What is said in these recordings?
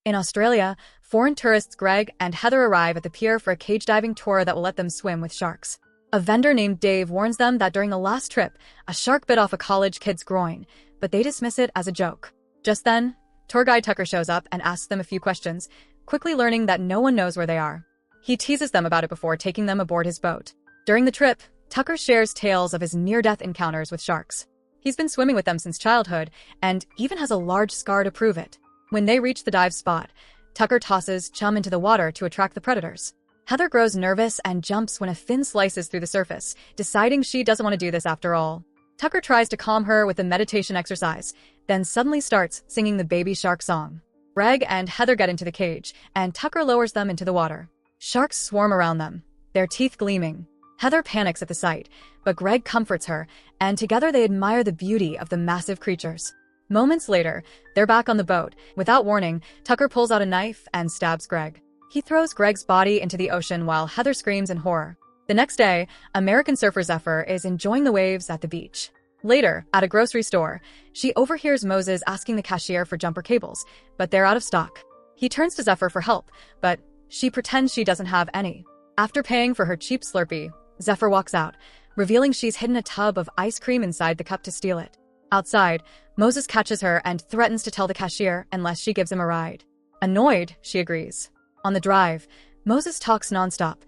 In Australia, foreign tourists Greg and Heather arrive at the pier for a cage diving tour that will let them swim with sharks. A vendor named Dave warns them that during the last trip, a shark bit off a college kid's groin, but they dismiss it as a joke. Just then, tour guide Tucker shows up and asks them a few questions, quickly learning that no one knows where they are. He teases them about it before taking them aboard his boat. During the trip, Tucker shares tales of his near-death encounters with sharks. He's been swimming with them since childhood and even has a large scar to prove it. When they reach the dive spot, Tucker tosses chum into the water to attract the predators. Heather grows nervous and jumps when a fin slices through the surface, deciding she doesn't want to do this after all. Tucker tries to calm her with a meditation exercise, then suddenly starts singing the baby shark song. Greg and Heather get into the cage, and Tucker lowers them into the water. Sharks swarm around them, their teeth gleaming. Heather panics at the sight, but Greg comforts her, and together they admire the beauty of the massive creatures. Moments later, they're back on the boat. Without warning, Tucker pulls out a knife and stabs Greg. He throws Greg's body into the ocean while Heather screams in horror. The next day, American surfer Zephyr is enjoying the waves at the beach. Later, at a grocery store, she overhears Moses asking the cashier for jumper cables, but they're out of stock. He turns to Zephyr for help, but she pretends she doesn't have any. After paying for her cheap Slurpee, Zephyr walks out, revealing she's hidden a tub of ice cream inside the cup to steal it. Outside, Moses catches her and threatens to tell the cashier unless she gives him a ride. Annoyed, she agrees. On the drive, Moses talks nonstop,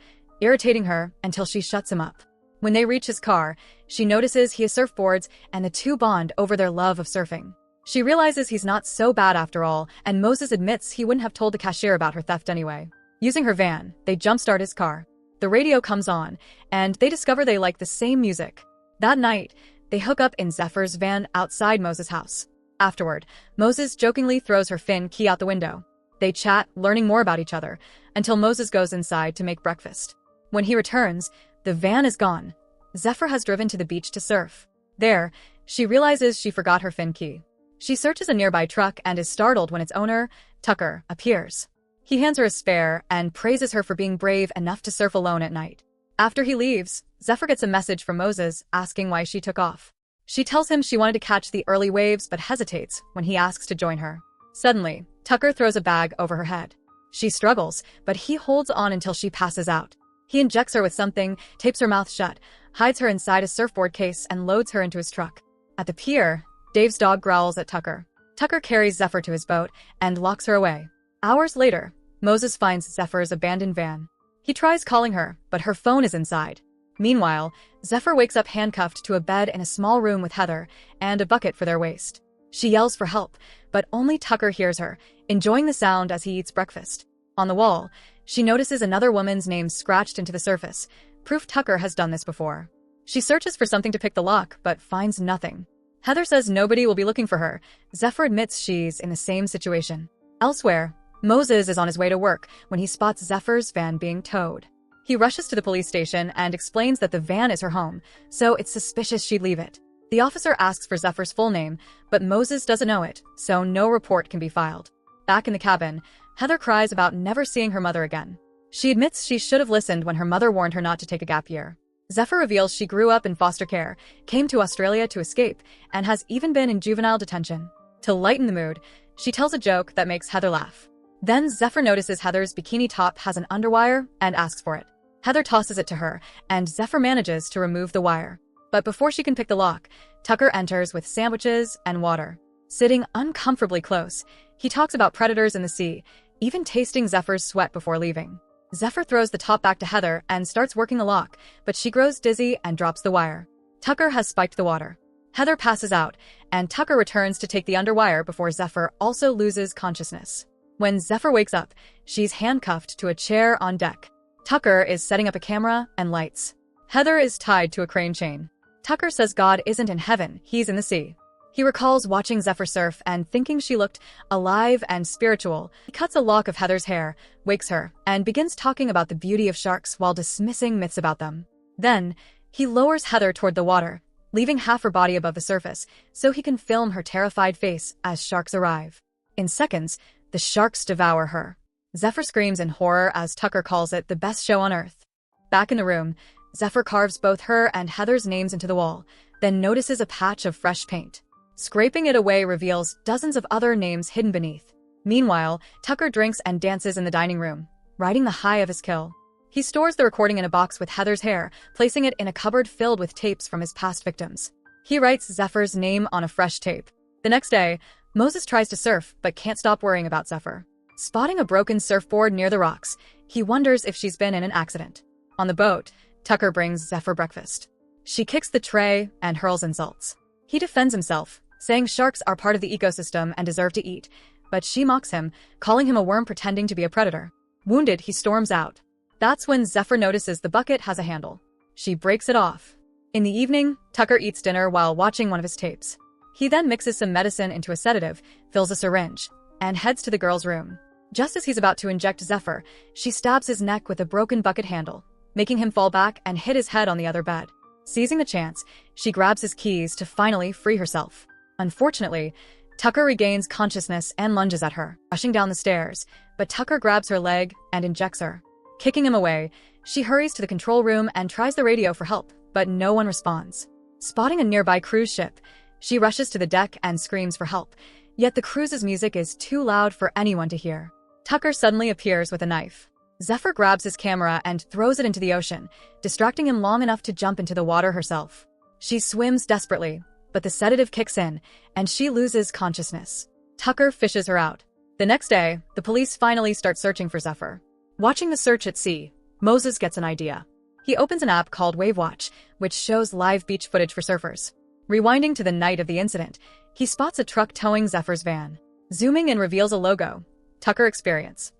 irritating her until she shuts him up. When they reach his car, she notices he has surfboards and the two bond over their love of surfing. She realizes he's not so bad after all, and Moses admits he wouldn't have told the cashier about her theft anyway. Using her van, they jumpstart his car. The radio comes on, and they discover they like the same music. That night, they hook up in Zephyr's van outside Moses' house. Afterward, Moses jokingly throws her fin key out the window. They chat, learning more about each other, until Moses goes inside to make breakfast. When he returns, the van is gone. Zephyr has driven to the beach to surf. There, she realizes she forgot her fin key. She searches a nearby truck and is startled when its owner, Tucker, appears. He hands her a spare and praises her for being brave enough to surf alone at night. After he leaves, Zephyr gets a message from Moses asking why she took off. She tells him she wanted to catch the early waves but hesitates when he asks to join her. Suddenly, Tucker throws a bag over her head. She struggles, but he holds on until she passes out. He injects her with something, tapes her mouth shut, hides her inside a surfboard case, and loads her into his truck. At the pier, Dave's dog growls at Tucker. Tucker carries Zephyr to his boat and locks her away. Hours later, Moses finds Zephyr's abandoned van. He tries calling her, but her phone is inside. Meanwhile, Zephyr wakes up handcuffed to a bed in a small room with Heather and a bucket for their waste. She yells for help, but only Tucker hears her, enjoying the sound as he eats breakfast. On the wall, she notices another woman's name scratched into the surface, proof Tucker has done this before. She searches for something to pick the lock, but finds nothing. Heather says nobody will be looking for her. Zephyr admits she's in the same situation. Elsewhere, Moses is on his way to work when he spots Zephyr's van being towed. He rushes to the police station and explains that the van is her home, so it's suspicious she'd leave it. The officer asks for Zephyr's full name, but Moses doesn't know it, so no report can be filed. Back in the cabin, Heather cries about never seeing her mother again. She admits she should have listened when her mother warned her not to take a gap year. Zephyr reveals she grew up in foster care, came to Australia to escape, and has even been in juvenile detention. To lighten the mood, she tells a joke that makes Heather laugh. Then Zephyr notices Heather's bikini top has an underwire and asks for it. Heather tosses it to her, and Zephyr manages to remove the wire. But before she can pick the lock, Tucker enters with sandwiches and water. Sitting uncomfortably close, he talks about predators in the sea, even tasting Zephyr's sweat before leaving. Zephyr throws the top back to Heather and starts working the lock, but she grows dizzy and drops the wire. Tucker has spiked the water. Heather passes out, and Tucker returns to take the underwire before Zephyr also loses consciousness. When Zephyr wakes up, she's handcuffed to a chair on deck. Tucker is setting up a camera and lights. Heather is tied to a crane chain. Tucker says God isn't in heaven, he's in the sea. He recalls watching Zephyr surf and thinking she looked alive and spiritual. He cuts a lock of Heather's hair, wakes her, and begins talking about the beauty of sharks while dismissing myths about them. Then, he lowers Heather toward the water, leaving half her body above the surface so he can film her terrified face as sharks arrive. In seconds, the sharks devour her. Zephyr screams in horror as Tucker calls it the best show on earth. Back in the room, Zephyr carves both her and Heather's names into the wall, then notices a patch of fresh paint. Scraping it away reveals dozens of other names hidden beneath. Meanwhile, Tucker drinks and dances in the dining room, riding the high of his kill. He stores the recording in a box with Heather's hair, placing it in a cupboard filled with tapes from his past victims. He writes Zephyr's name on a fresh tape. The next day, Moses tries to surf but can't stop worrying about Zephyr. Spotting a broken surfboard near the rocks, he wonders if she's been in an accident. On the boat, Tucker brings Zephyr breakfast. She kicks the tray and hurls insults. He defends himself, saying sharks are part of the ecosystem and deserve to eat, but she mocks him, calling him a worm pretending to be a predator. Wounded, he storms out. That's when Zephyr notices the bucket has a handle. She breaks it off. In the evening, Tucker eats dinner while watching one of his tapes. He then mixes some medicine into a sedative, fills a syringe, and heads to the girl's room. Just as he's about to inject Zephyr, she stabs his neck with a broken bucket handle, making him fall back and hit his head on the other bed. Seizing the chance, she grabs his keys to finally free herself. Unfortunately, Tucker regains consciousness and lunges at her, rushing down the stairs, but Tucker grabs her leg and injects her. Kicking him away, she hurries to the control room and tries the radio for help, but no one responds. Spotting a nearby cruise ship, she rushes to the deck and screams for help, yet the cruise's music is too loud for anyone to hear. Tucker suddenly appears with a knife. Zephyr grabs his camera and throws it into the ocean, distracting him long enough to jump into the water herself. She swims desperately, but the sedative kicks in, and she loses consciousness. Tucker fishes her out. The next day, the police finally start searching for Zephyr. Watching the search at sea, Moses gets an idea. He opens an app called WaveWatch, which shows live beach footage for surfers. Rewinding to the night of the incident, he spots a truck towing Zephyr's van. Zooming in reveals a logo, Tucker Experience.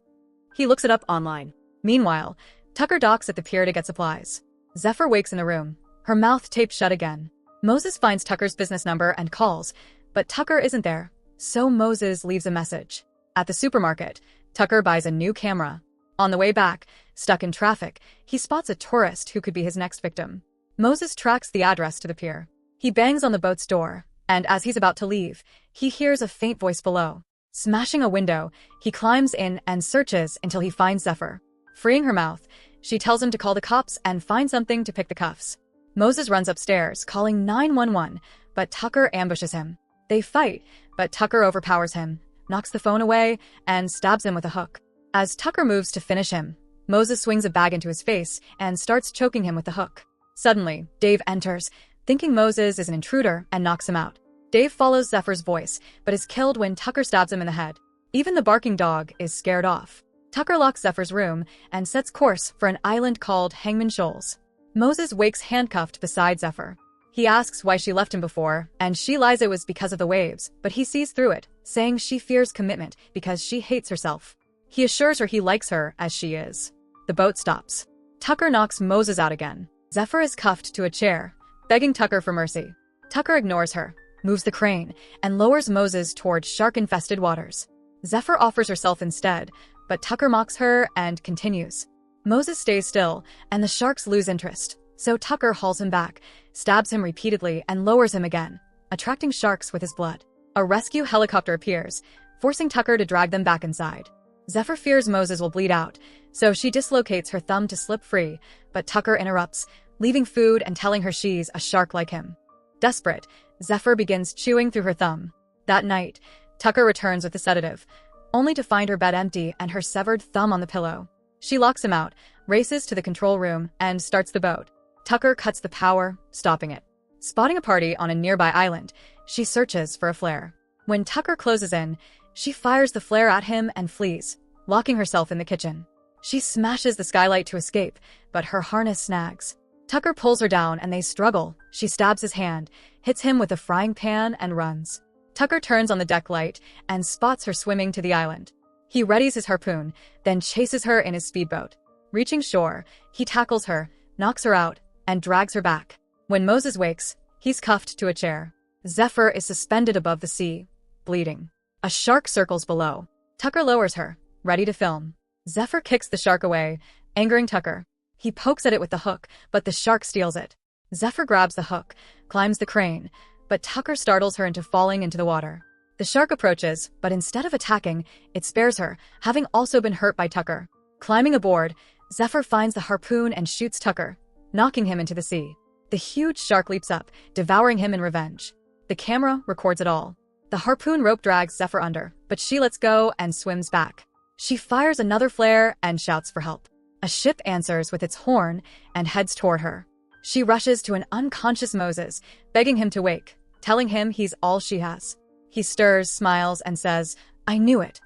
He looks it up online. Meanwhile, Tucker docks at the pier to get supplies. Zephyr wakes in the room, her mouth taped shut again. Moses finds Tucker's business number and calls, but Tucker isn't there, so Moses leaves a message. At the supermarket, Tucker buys a new camera. On the way back, stuck in traffic, he spots a tourist who could be his next victim. Moses tracks the address to the pier. He bangs on the boat's door, and as he's about to leave, he hears a faint voice below. Smashing a window, he climbs in and searches until he finds Zephyr. Freeing her mouth, she tells him to call the cops and find something to pick the cuffs. Moses runs upstairs, calling 911, but Tucker ambushes him. They fight, but Tucker overpowers him, knocks the phone away, and stabs him with a hook. As Tucker moves to finish him, Moses swings a bag into his face and starts choking him with the hook. Suddenly, Dave enters, thinking Moses is an intruder, and knocks him out. Dave follows Zephyr's voice, but is killed when Tucker stabs him in the head. Even the barking dog is scared off. Tucker locks Zephyr's room and sets course for an island called Hangman Shoals. Moses wakes handcuffed beside Zephyr. He asks why she left him before, and she lies it was because of the waves, but he sees through it, saying she fears commitment because she hates herself. He assures her he likes her as she is. The boat stops. Tucker knocks Moses out again. Zephyr is cuffed to a chair, begging Tucker for mercy. Tucker ignores her, moves the crane, and lowers Moses towards shark-infested waters. Zephyr offers herself instead, but Tucker mocks her and continues. Moses stays still, and the sharks lose interest, so Tucker hauls him back, stabs him repeatedly, and lowers him again, attracting sharks with his blood. A rescue helicopter appears, forcing Tucker to drag them back inside. Zephyr fears Moses will bleed out, so she dislocates her thumb to slip free, but Tucker interrupts, leaving food and telling her she's a shark like him. Desperate, Zephyr begins chewing through her thumb. That night, Tucker returns with a sedative, only to find her bed empty and her severed thumb on the pillow. She locks him out, races to the control room, and starts the boat. Tucker cuts the power, stopping it. Spotting a party on a nearby island, she searches for a flare. When Tucker closes in, she fires the flare at him and flees, locking herself in the kitchen. She smashes the skylight to escape, but her harness snags. Tucker pulls her down and they struggle. She stabs his hand, hits him with a frying pan, and runs. Tucker turns on the deck light and spots her swimming to the island. He readies his harpoon, then chases her in his speedboat. Reaching shore, he tackles her, knocks her out, and drags her back. When Moses wakes, he's cuffed to a chair. Zephyr is suspended above the sea, bleeding. A shark circles below. Tucker lowers her, ready to film. Zephyr kicks the shark away, angering Tucker. He pokes at it with the hook, but the shark steals it. Zephyr grabs the hook, climbs the crane, but Tucker startles her into falling into the water. The shark approaches, but instead of attacking, it spares her, having also been hurt by Tucker. Climbing aboard, Zephyr finds the harpoon and shoots Tucker, knocking him into the sea. The huge shark leaps up, devouring him in revenge. The camera records it all. The harpoon rope drags Zephyr under, but she lets go and swims back. She fires another flare and shouts for help. A ship answers with its horn and heads toward her. She rushes to an unconscious Moses, begging him to wake, telling him he's all she has. He stirs, smiles, and says, "I knew it."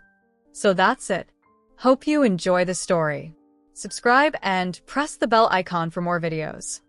So that's it. Hope you enjoy the story. Subscribe and press the bell icon for more videos.